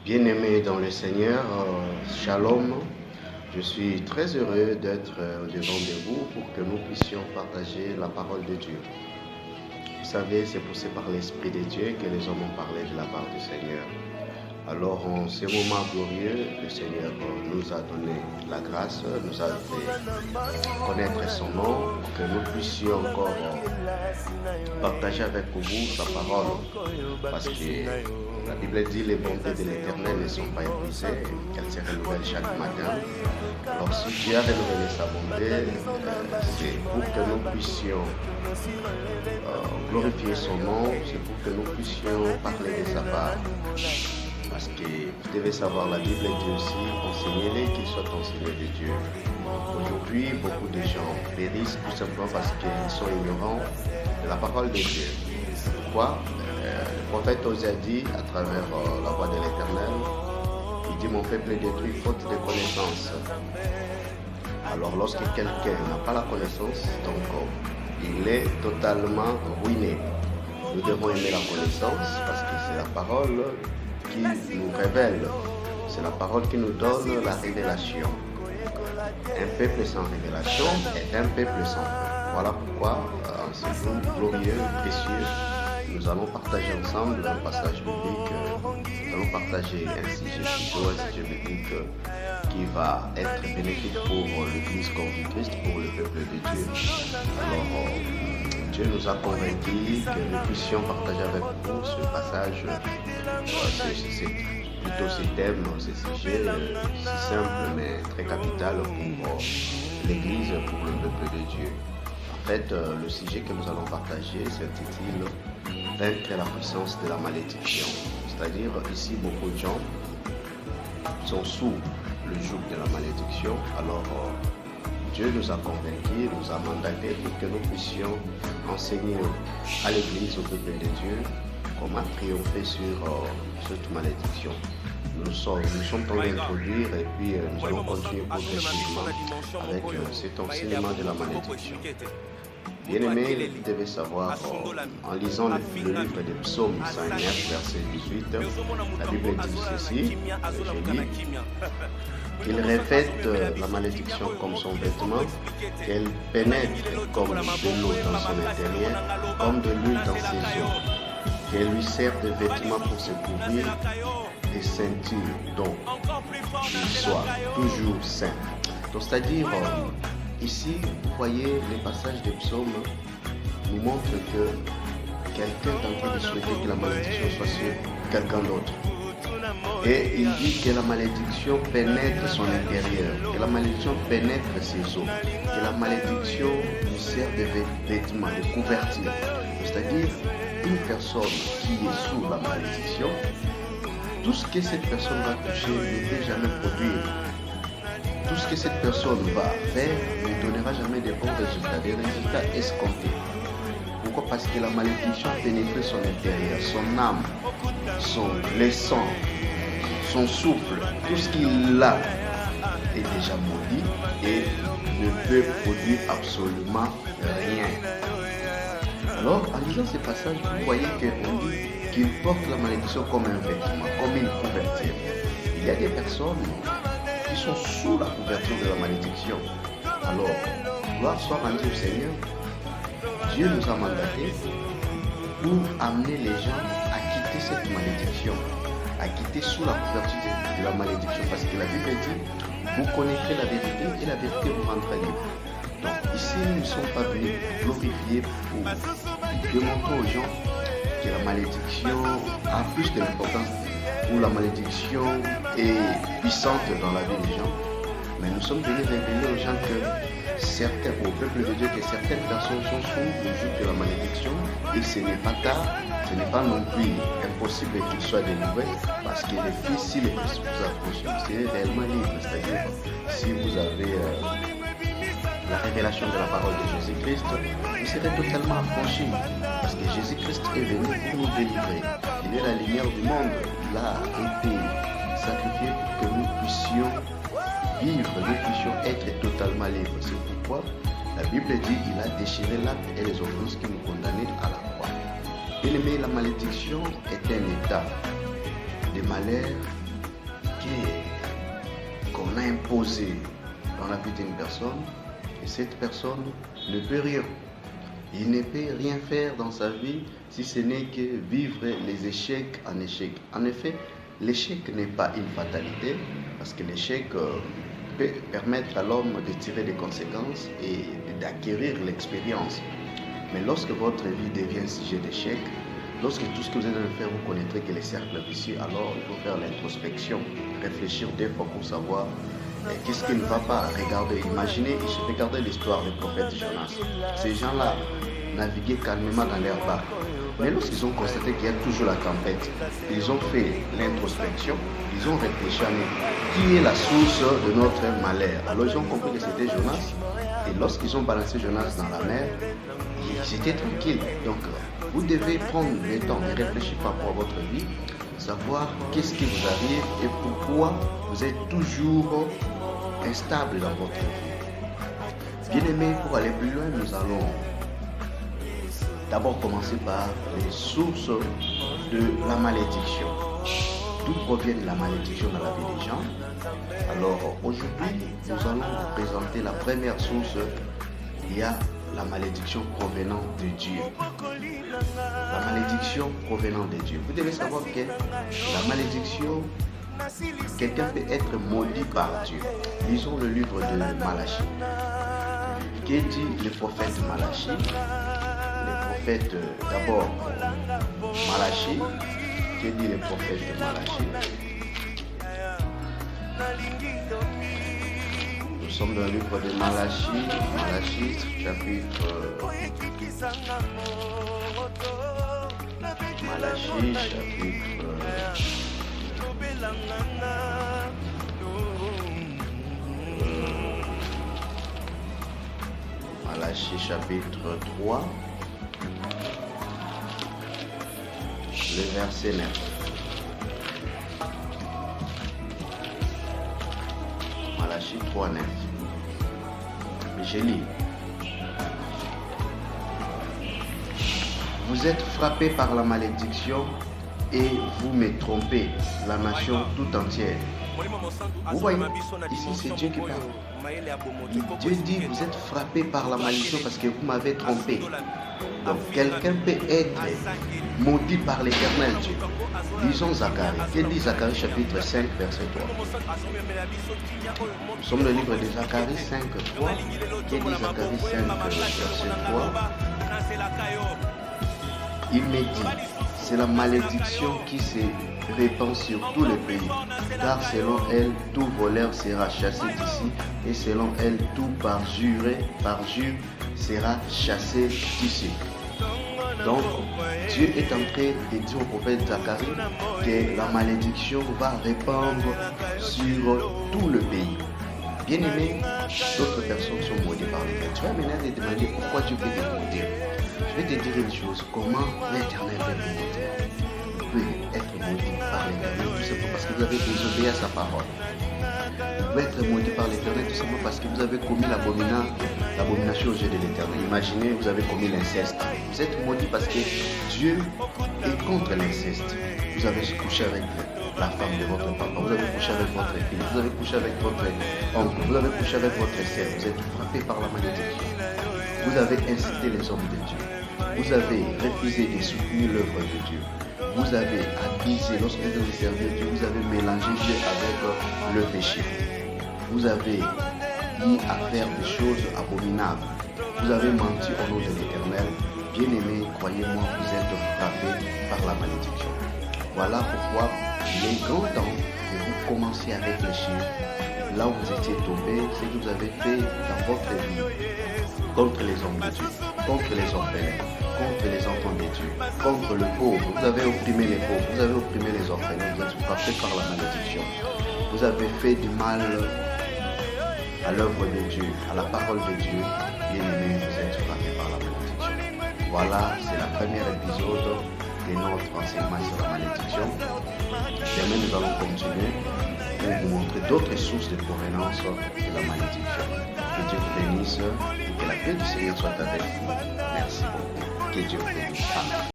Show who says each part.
Speaker 1: Bien-aimés dans le Seigneur, Shalom. Je suis très heureux d'être au-devant de vous pour que nous puissions partager la parole de Dieu. Vous savez, c'est poussé par l'Esprit de Dieu que les hommes ont parlé de la part du Seigneur. Alors, en ce moment glorieux, le Seigneur nous a donné la grâce, nous a fait connaître son nom, pour que nous puissions encore partager avec vous sa parole. Parce que la Bible dit les bontés de l'Éternel ne sont pas épuisées, qu'elles se renouvellent chaque matin. Alors, si Dieu a renouvelé sa bonté, c'est pour que nous puissions glorifier son nom, c'est pour que nous puissions parler de sa part. Parce que vous devez savoir, la Bible dit aussi, enseignez-les qu'ils soient enseignés de Dieu. Aujourd'hui, beaucoup de gens périssent tout simplement parce qu'ils sont ignorants de la parole de Dieu. Pourquoi? Le prophète Osée a dit, à travers la voix de l'Éternel, il dit, mon peuple est détruit faute de connaissance. Alors lorsque quelqu'un n'a pas la connaissance, donc il est totalement ruiné. Nous devons aimer la connaissance parce que c'est la parole qui nous révèle. C'est la parole qui nous donne la révélation. Un peuple sans révélation est un peuple sans foi. Voilà pourquoi, en ce jour glorieux, précieux, nous allons partager ensemble un passage biblique. Nous allons partager un sujet biblique qui va être bénéfique pour l'Église comme du Christ, pour le peuple de Dieu. Alors, Dieu nous a convaincus que nous puissions partager avec vous ce passage, plutôt ce thème, ce sujet si simple mais très capital pour l'Église, pour le peuple de Dieu. En fait, le sujet que nous allons partager s'intitule « Vaincre la puissance de la malédiction ». C'est-à-dire, ici, beaucoup de gens sont sous le joug de la malédiction. Alors, Dieu nous a convaincus, nous a mandatés pour que nous puissions enseigner à l'Église, au peuple de Dieu, comment triompher sur cette malédiction. Nous sommes en train d'introduire et puis nous allons continuer progressivement avec cet enseignement de la malédiction. Bien-aimés, vous devez savoir, en lisant le livre des psaumes 109, verset 18, la Bible dit ceci, j'ai dit, qu'il revête la malédiction comme son vêtement, qu'elle pénètre comme de l'eau dans son intérieur, comme de l'huile dans ses os, qu'elle lui sert de vêtement pour se couvrir, des ceintures dont il soit toujours saint. Donc, c'est-à-dire, ici, vous voyez, les passages des psaumes nous montrent que quelqu'un est en train de souhaiter que la malédiction soit sur quelqu'un d'autre. Et il dit que la malédiction pénètre son intérieur, que la malédiction pénètre ses os, que la malédiction lui sert de vêtement, de couverture. C'est-à-dire, une personne qui est sous la malédiction, tout ce que cette personne va toucher ne peut jamais produire. Tout ce que cette personne va faire ne donnera jamais de bons résultats, des résultats escomptés. Pourquoi? Parce que la malédiction pénètre son intérieur, son âme, le sang, son souffle, tout ce qu'il a est déjà maudit et ne peut produire absolument rien. Alors, en lisant ce passage, vous voyez qu'on dit qu'il porte la malédiction comme un vêtement, comme une couverture. Il y a des personnes qui sont sous la couverture de la malédiction. Alors, gloire soit rendue au Seigneur. Dieu nous a mandatés pour amener les gens à quitter cette malédiction, à quitter sous la couverture de la malédiction. Parce que la Bible dit, vous connaîtrez la vérité et la vérité vous rendra libre. Donc ici, nous ne sommes pas venus glorifier pour démontrer aux gens que la malédiction a plus de l'importance, où la malédiction est puissante dans la vie des gens. Mais nous sommes venus révéler aux gens que certains, au peuple de Dieu, que certaines personnes sont sous le joug de la malédiction et ce n'est pas tard, ce n'est pas non plus impossible qu'ils soient délivrés parce que les fils, si les fils vous approchent, vous serez réellement libre. C'est-à-dire, si vous avez la révélation de la parole de Jésus-Christ, vous serez totalement affranchis. Parce que Jésus-Christ est venu pour nous délivrer. Il est la lumière du monde. Il a été sacrifié pour que nous puissions vivre, nous puissions être totalement libres. C'est pourquoi la Bible dit qu'il a déchiré l'acte et les offenses qui nous condamnaient à la croix. Bien aimé, la malédiction est un état de malheur qu'on a imposé dans la vie d'une personne, et cette personne ne peut rien. Il ne peut rien faire dans sa vie si ce n'est que vivre les échecs en échec. En effet, l'échec n'est pas une fatalité, parce que l'échec peut permettre à l'homme de tirer des conséquences et d'acquérir l'expérience. Mais lorsque votre vie devient sujet d'échec, lorsque tout ce que vous êtes en train de faire, vous connaîtrez que les cercles vicieux, alors il faut faire l'introspection, réfléchir des fois pour savoir qu'est-ce qui ne va pas. Regardez, imaginez, regardez l'histoire du prophète Jonas. Ces gens-là naviguaient calmement dans leur barque. Mais lorsqu'ils ont constaté qu'il y a toujours la tempête, ils ont fait l'introspection, ils ont réfléchi à qui est la source de notre malheur. Alors ils ont compris que c'était Jonas. Et lorsqu'ils ont balancé Jonas dans la mer, ils étaient tranquilles. Donc vous devez prendre le temps de réfléchir par rapport à votre vie, savoir qu'est-ce qui vous arrive et pourquoi vous êtes toujours instable dans votre vie. Bien aimé, pour aller plus loin, nous allons d'abord commencer par les sources de la malédiction. D'où provient la malédiction dans la vie des gens? Alors aujourd'hui, nous allons vous présenter la première source. Il y a la malédiction provenant de Dieu. La malédiction provenant de Dieu. Vous devez savoir que la malédiction, quelqu'un peut être maudit par Dieu. Lisons le livre de Malachie. Qu'est dit le prophète Malachie? Le prophète d'abord Malachie. Que dit le prophète Malachie? Nous sommes dans le livre de Malachie, Malachie chapitre 3, le verset 9. Malachie 3, 9. Je lis. Vous êtes frappés par la malédiction et vous me trompez, la nation tout entière. Vous voyez, ici c'est Dieu qui parle. Dieu dit, vous êtes frappés par la malédiction parce que vous m'avez trompé. Donc quelqu'un peut être maudit par l'éternel Dieu. Lisons Zacharie. Que dit Zacharie chapitre 5 verset 3? Nous sommes dans le livre de Zacharie 5, 3. Que dit Zacharie 5 verset 3? Il me dit, c'est la malédiction qui se répand sur tout le pays, car selon elle, tout voleur sera chassé d'ici, et selon elle, tout parjure sera chassé d'ici. Donc, Dieu est en train de dire au prophète Zacharie que la malédiction va répandre sur tout le pays. Bien aimé, d'autres personnes sont maudites par l'Éternel. Tu vas maintenant te demander pourquoi Dieu peut te maudire. Je vais te dire une chose, comment l'Éternel peut te maudire. Il peut être maudit par l'Éternel tout simplement parce que vous avez désobéi à sa parole. Vous pouvez être maudit par l'Éternel tout simplement parce que vous avez commis l'abomination aux yeux de l'Éternel. Imaginez, vous avez commis l'inceste. Vous êtes maudit parce que Dieu est contre l'inceste. Vous avez couché avec la femme de votre papa, vous avez couché avec votre fille, vous avez couché avec votre oncle, vous avez couché avec votre sœur. Vous êtes frappé par la malédiction. Vous avez incité les hommes de Dieu. Vous avez refusé de soutenir l'œuvre de Dieu. Vous avez abusé, lorsque vous avez servi Dieu, vous avez mélangé Dieu avec le péché. Vous avez mis à faire des choses abominables. Vous avez menti au nom de l'Éternel. Bien-aimés, croyez-moi, vous êtes frappés par la malédiction. Voilà pourquoi il est grand temps que vous commenciez à réfléchir là où vous étiez tombé, ce que vous avez fait dans votre vie contre les hommes de Dieu, contre les orphelins, contre les enfants de Dieu, contre le pauvre. Vous avez opprimé les pauvres, vous avez opprimé les orphelins, vous êtes frappés par la malédiction. Vous avez fait du mal à l'œuvre de Dieu, à la parole de Dieu. Bien-aimés, vous êtes frappés par la malédiction. Voilà, c'est la première épisode de notre enseignement sur la malédiction. Demain, nous allons continuer pour vous montrer d'autres sources de provenance de la malédiction. Que Dieu vous bénisse et que la paix du Seigneur soit avec vous. Merci beaucoup. Que Dieu vous bénisse. Amen.